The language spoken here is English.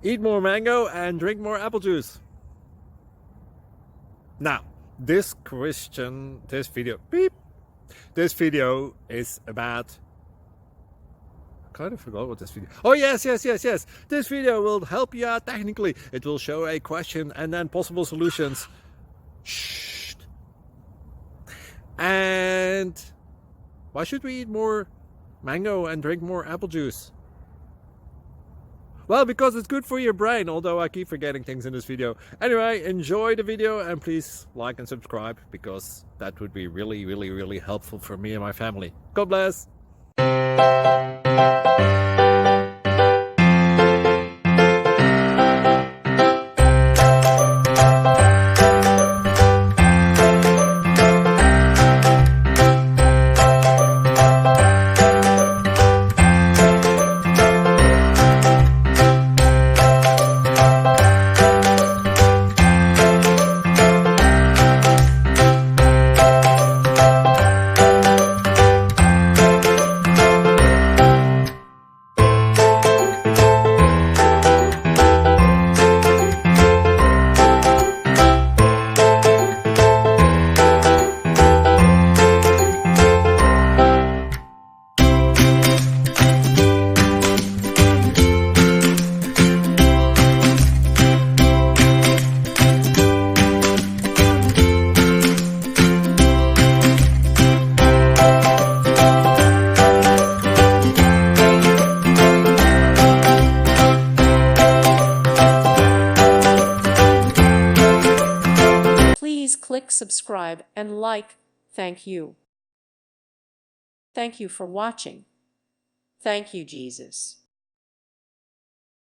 eat more mango and drink more apple juice. Now, this video is about, I kind of forgot what this video. Oh yes. This video will help you out technically. It will show a question and then possible solutions. Shh. And why should we eat more mango and drink more apple juice? Well, because it's good for your brain, although I keep forgetting things in this video. Anyway, enjoy the video and please like and subscribe, because that would be really helpful for me and my family. God bless! Please click subscribe and like. Thank you. Thank you for watching. Thank you, Jesus.